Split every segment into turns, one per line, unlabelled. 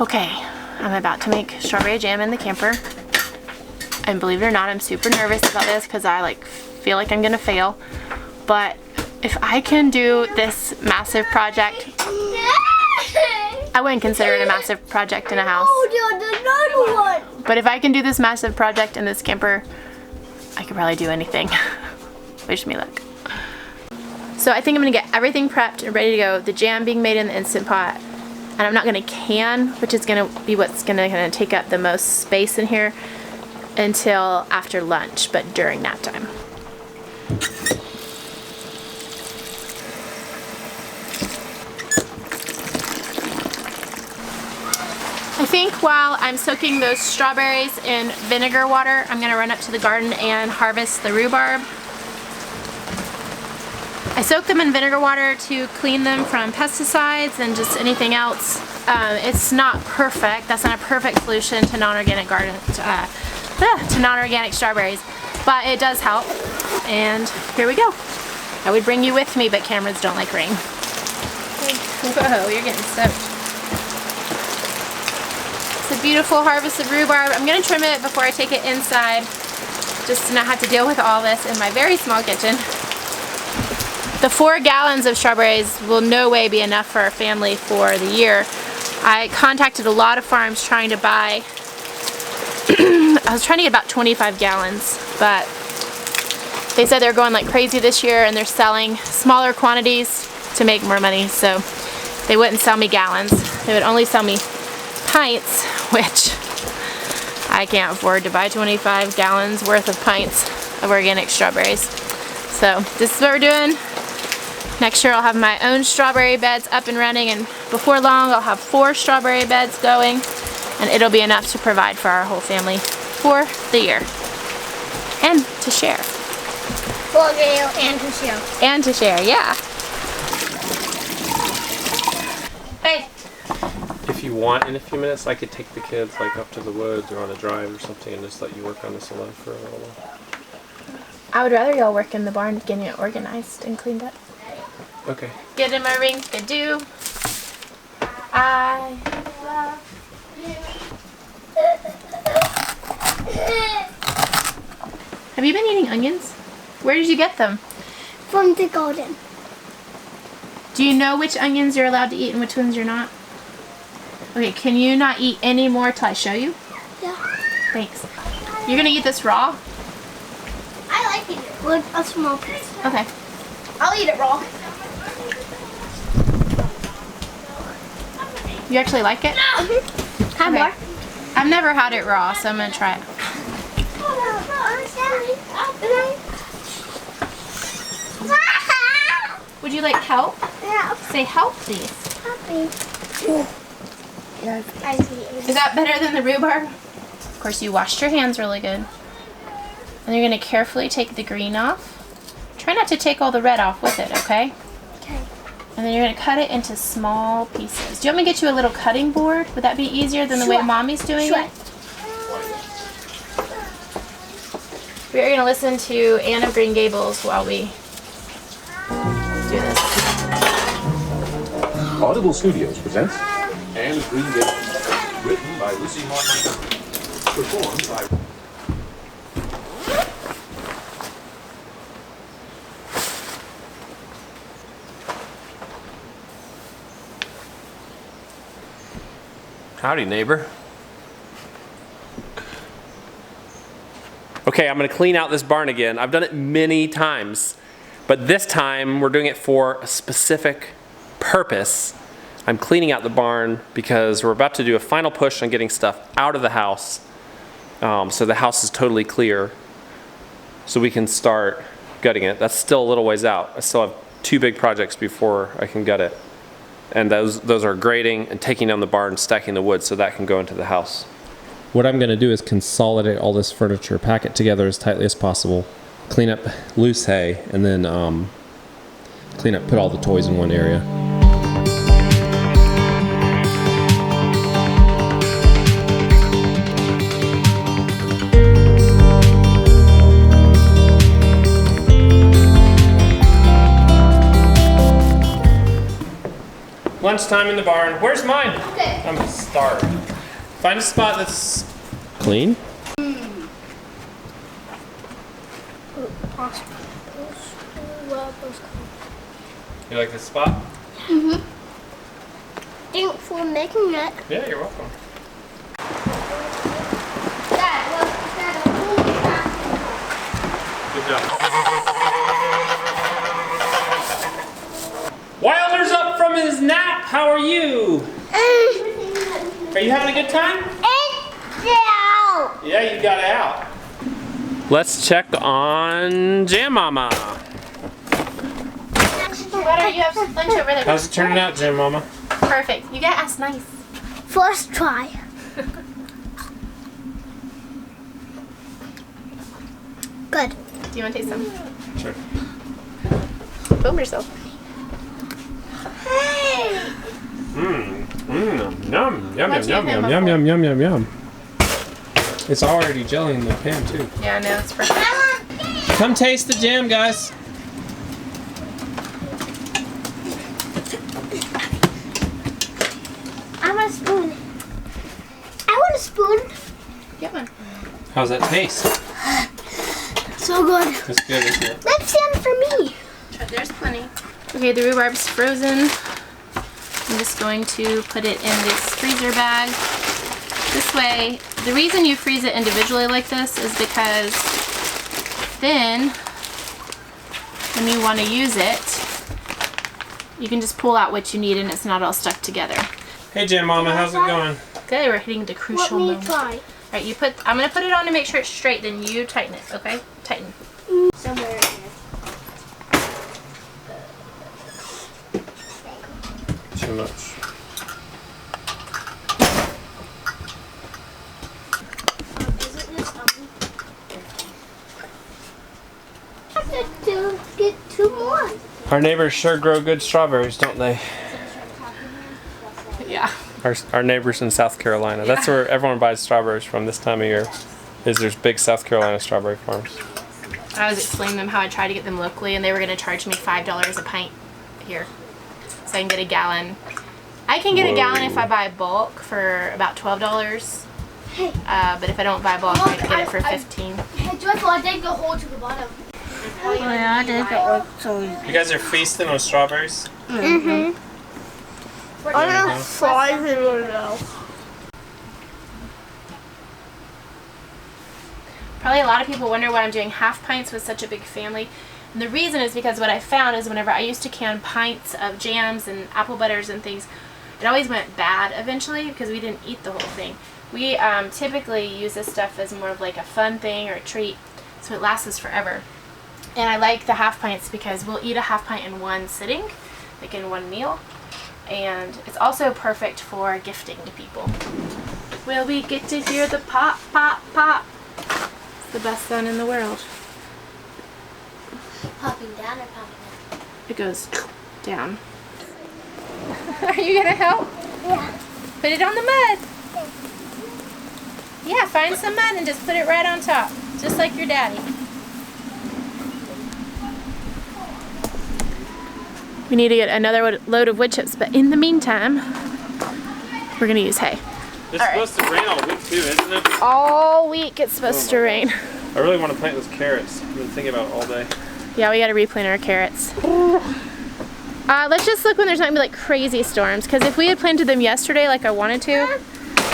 Okay, I'm about to make strawberry jam in the camper. And believe it or not, I'm super nervous about this because I like feel like I'm gonna fail. But if I can do this massive project, I wouldn't consider it a massive project in a house. But if I can do this massive project in this camper, I could probably do anything. Wish me luck. So I think I'm gonna get everything prepped and ready to go. The jam being made in the Instant Pot. And I'm not gonna can, which is gonna be what's gonna take up the most space in here until after lunch, but during nap time. I think while I'm soaking those strawberries in vinegar water, I'm gonna run up to the garden and harvest the rhubarb. I soak them in vinegar water to clean them from pesticides and just anything else. It's not perfect. That's not a perfect solution to non-organic to non-organic strawberries, but it does help. And here we go. I would bring you with me, but cameras don't like rain. Whoa, you're getting soaked. It's a beautiful harvest of rhubarb. I'm gonna trim it before I take it inside, just to not have to deal with all this in my very small kitchen. The 4 gallons of strawberries will no way be enough for our family for the year. I contacted a lot of farms trying to buy, I was trying to get about 25 gallons, but they said they're going like crazy this year and they're selling smaller quantities to make more money, so they wouldn't sell me gallons. They would only sell me pints, which I can't afford to buy 25 gallons worth of pints of organic strawberries. So this is what we're doing. Next year I'll have my own strawberry beds up and running, and before long I'll have 4 strawberry beds going, and it'll be enough to provide for our whole family for the year. And to share.
For real and to share.
And to share, yeah. Hey.
If you want, in a few minutes, I could take the kids like up to the woods or on a drive or something and just let you work on this alone for a little while.
I would rather y'all work in the barn getting it organized and cleaned up.
Okay.
Get in my ring, get do. I love you. Have you been eating onions? Where did you get them?
From the garden.
Do you know which onions you're allowed to eat and which ones you're not? Okay, can you not eat any more till I show you?
Yeah.
Thanks. You're gonna eat this raw?
I like it with a small piece.
Okay.
I'll eat it raw.
You actually like it?
Have
Okay.
more.
I've never had it raw, so I'm gonna try it. Would you like help?
Yeah.
Say help, please.
Happy.
Is that better than the rhubarb? Of course, you washed your hands really good. And you're gonna carefully take the green off. Try not to take all the red off with it, okay?
Okay.
And then you're gonna cut it into small pieces. Do you want me to get you a little cutting board? Would that be easier than the way Mommy's doing it? We're gonna listen to Anne of Green Gables while we do this.
Audible Studios presents Anne of Green Gables, written by Lucy Montgomery, performed by...
Howdy, neighbor. Okay, I'm gonna clean out this barn again. I've done it many times, but this time we're doing it for a specific purpose. I'm cleaning out the barn because we're about to do a final push on getting stuff out of the house, so the house is totally clear, so we can start gutting it. That's still a little ways out. I still have 2 big projects before I can gut it. And those are grading and taking down the barn, stacking the wood so that can go into the house. What I'm going to do is consolidate all this furniture, pack it together as tightly as possible, clean up loose hay, and then put all the toys in one area. Lunchtime in the barn. Where's mine?
Okay.
I'm starved. Find a spot that's clean. You like this spot?
Thanks for making it.
Yeah, you're welcome.
That was
Good job. Wilder's up from his nap. How are you? Are you having a good time? Yeah, you got it out. Let's check on Jam Mama.
Butter, you have lunch over there.
How's it turning out, Jam Mama?
Perfect. You gotta ask nice.
First try. Good.
Do you want to taste some?
Sure.
Film yourself.
Hey.
Yum, yum, yum,
What'd you
yum,
have
yum,
him
yum,
for?
yum, yum, yum, yum. It's already jelly in the pan, too.
Yeah, no, it's perfect.
Come taste the jam, guys.
I want a spoon. I want a spoon.
Get one.
How's that taste?
So good.
That's good, isn't it?
That's some for me.
There's plenty. Okay, the rhubarb's frozen. I'm just going to put it in this freezer bag. This way, the reason you freeze it individually like this is because then when you want to use it, you can just pull out what you need and it's not all stuck together.
Hey, Jam Mama, how's it going?
Okay, we're hitting the crucial
Let me
moment.
try.
Alright, I'm gonna put it on to make sure it's straight, then you tighten it, okay? Tighten.
Somewhere in here.
Too much.
Is it this oven? I have to get 2 more.
Our neighbors sure grow good strawberries, don't they?
Yeah.
Our neighbors in South Carolina. That's where everyone buys strawberries from this time of year. There's big South Carolina strawberry farms.
I was explaining to them how I tried to get them locally and they were gonna charge me $5 a pint here. So I can get a gallon. I can get a gallon if I buy bulk for about $12. But if I don't buy bulk, I can get it for $15.
Hey, Joyful, I did go hold to the bottom.
Oh yeah, I did that work so easy.
You guys are feasting on strawberries?
Mm-hmm.
I'm gonna fry it right now.
Probably a lot of people wonder why I'm doing half pints with such a big family. And the reason is because what I found is whenever I used to can pints of jams and apple butters and things, it always went bad eventually because we didn't eat the whole thing. We typically use this stuff as more of like a fun thing or a treat, so it lasts us forever. And I like the half pints because we'll eat a half pint in one sitting, like in one meal. And it's also perfect for gifting to people. Will we get to hear the pop, pop, pop? It's the best sound in the world.
Popping down or popping up?
It goes down. Are you gonna help?
Yeah.
Put it on the mud. Yeah, find some mud and just put it right on top. Just like your daddy. We need to get another load of wood chips, but in the meantime, we're gonna use hay.
It's
All right.
supposed to rain all week too, isn't it?
All week it's supposed to rain.
I really want to plant those carrots. I've been thinking about it all day.
Yeah, we gotta replant our carrots. Let's just look when there's not gonna be like crazy storms, because if we had planted them yesterday like I wanted to,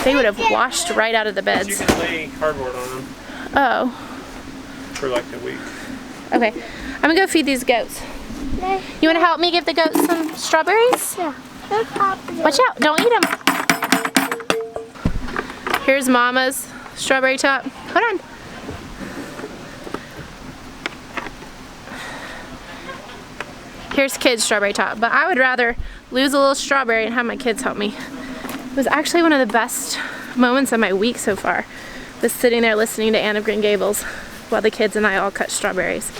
they would have washed right out of the
But you
beds.
can lay cardboard on them
Oh,
for like a week.
okay. I'm gonna go feed these goats. You wanna help me give the goats some strawberries?
Yeah.
Watch out, don't eat them. Here's Mama's strawberry top. Hold on. Here's Kid's strawberry top, but I would rather lose a little strawberry and have my kids help me. It was actually one of the best moments of my week so far, was sitting there listening to Anne of Green Gables while the kids and I all cut strawberries.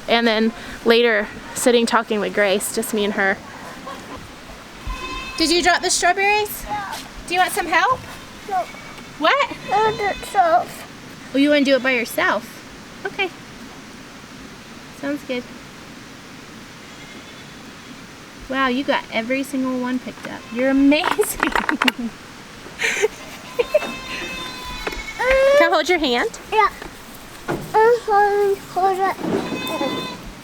And then later, sitting talking with Grace, just me and her. Did you drop the strawberries?
Yeah.
Do you want some help?
No.
What?
I do it myself.
Oh, you want to do it by yourself? Okay. Sounds good. Wow, you got every single one picked up. You're amazing. Can I hold your hand?
Yeah. Hold it.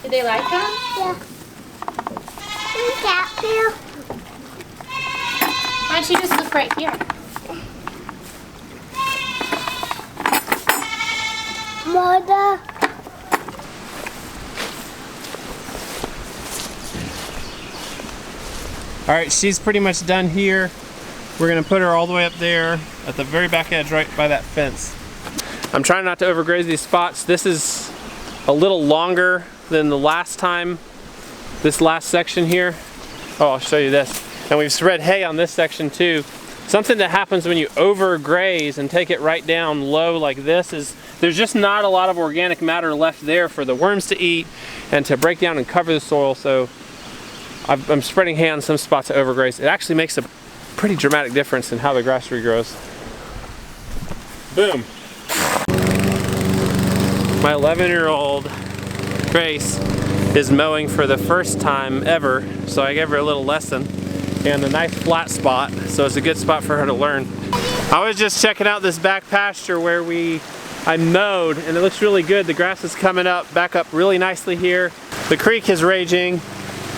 Did they like them?
Yeah. Thank you.
Why don't you just look right here?
Mother.
All right, she's pretty much done here. We're gonna put her all the way up there at the very back edge, right by that fence. I'm trying not to overgraze these spots. This is a little longer than the last time, this last section here. Oh, I'll show you this. And we've spread hay on this section too. Something that happens when you overgraze and take it right down low like this is there's just not a lot of organic matter left there for the worms to eat and to break down and cover the soil. So I'm spreading hay on some spots to overgraze. It actually makes a pretty dramatic difference in how the grass regrows. Boom. My 11-year-old Grace is mowing for the first time ever, so I gave her a little lesson and a nice flat spot, so it's a good spot for her to learn. I was just checking out this back pasture where I mowed, and it looks really good. The grass is coming up, back up really nicely here. The creek is raging,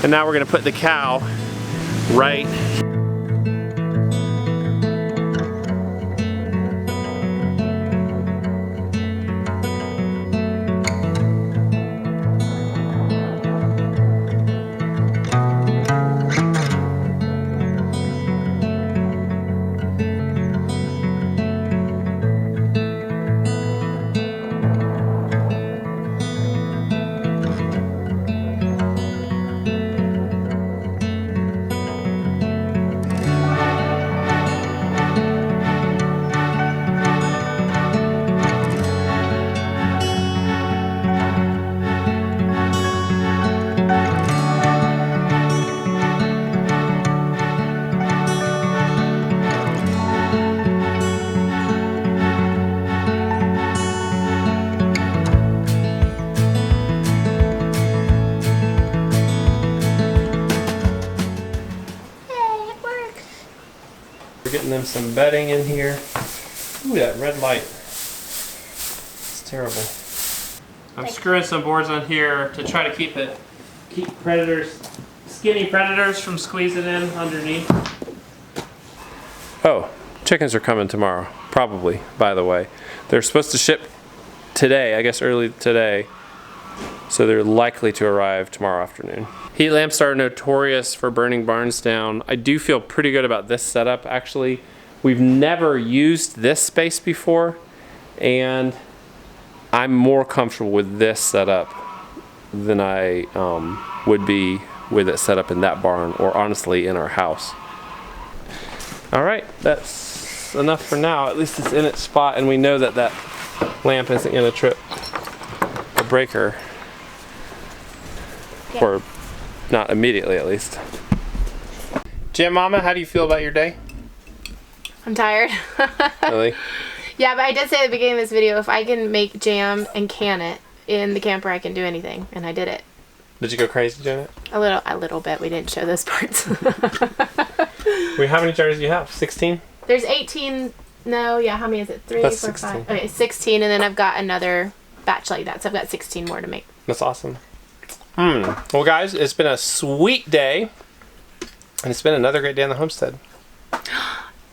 and now we're gonna put the cow right here. We're getting them some bedding in here. Ooh, that red light. It's terrible. I'm screwing some boards on here to try to keep predators, skinny predators from squeezing in underneath. Oh, chickens are coming tomorrow, probably, by the way. They're supposed to ship today, I guess early today, so they're likely to arrive tomorrow afternoon. Heat lamps are notorious for burning barns down. I do feel pretty good about this setup, actually. We've never used this space before, and I'm more comfortable with this setup than I would be with it set up in that barn, or honestly in our house. All right, that's enough for now. At least it's in its spot, and we know that that lamp isn't gonna trip a breaker.
Yeah.
Or not immediately, at least. Jam Mama, how do you feel about your day?
I'm tired.
Really?
Yeah, but I did say at the beginning of this video, if I can make jam and can it in the camper, I can do anything, and I did it.
Did you go crazy doing it?
A little bit. We didn't show those parts.
Wait, how many jars do you have? 16?
There's 18. No, yeah. How many is it? 3,
That's
4,
16.
5. Okay, 16, and then I've got another batch like that, so I've got 16 more to make.
That's awesome. Well, guys, it's been a sweet day, and it's been another great day on the homestead.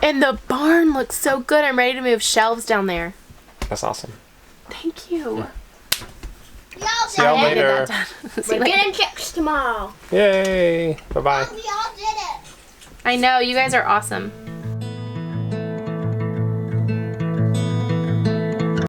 And the barn looks so good. I'm ready to move shelves down there.
That's awesome.
Thank you.
See y'all
I did
later.
that done. See
We're
you later.
getting chicks tomorrow.
Yay! Bye-bye.
We all did it.
I know, you guys are awesome.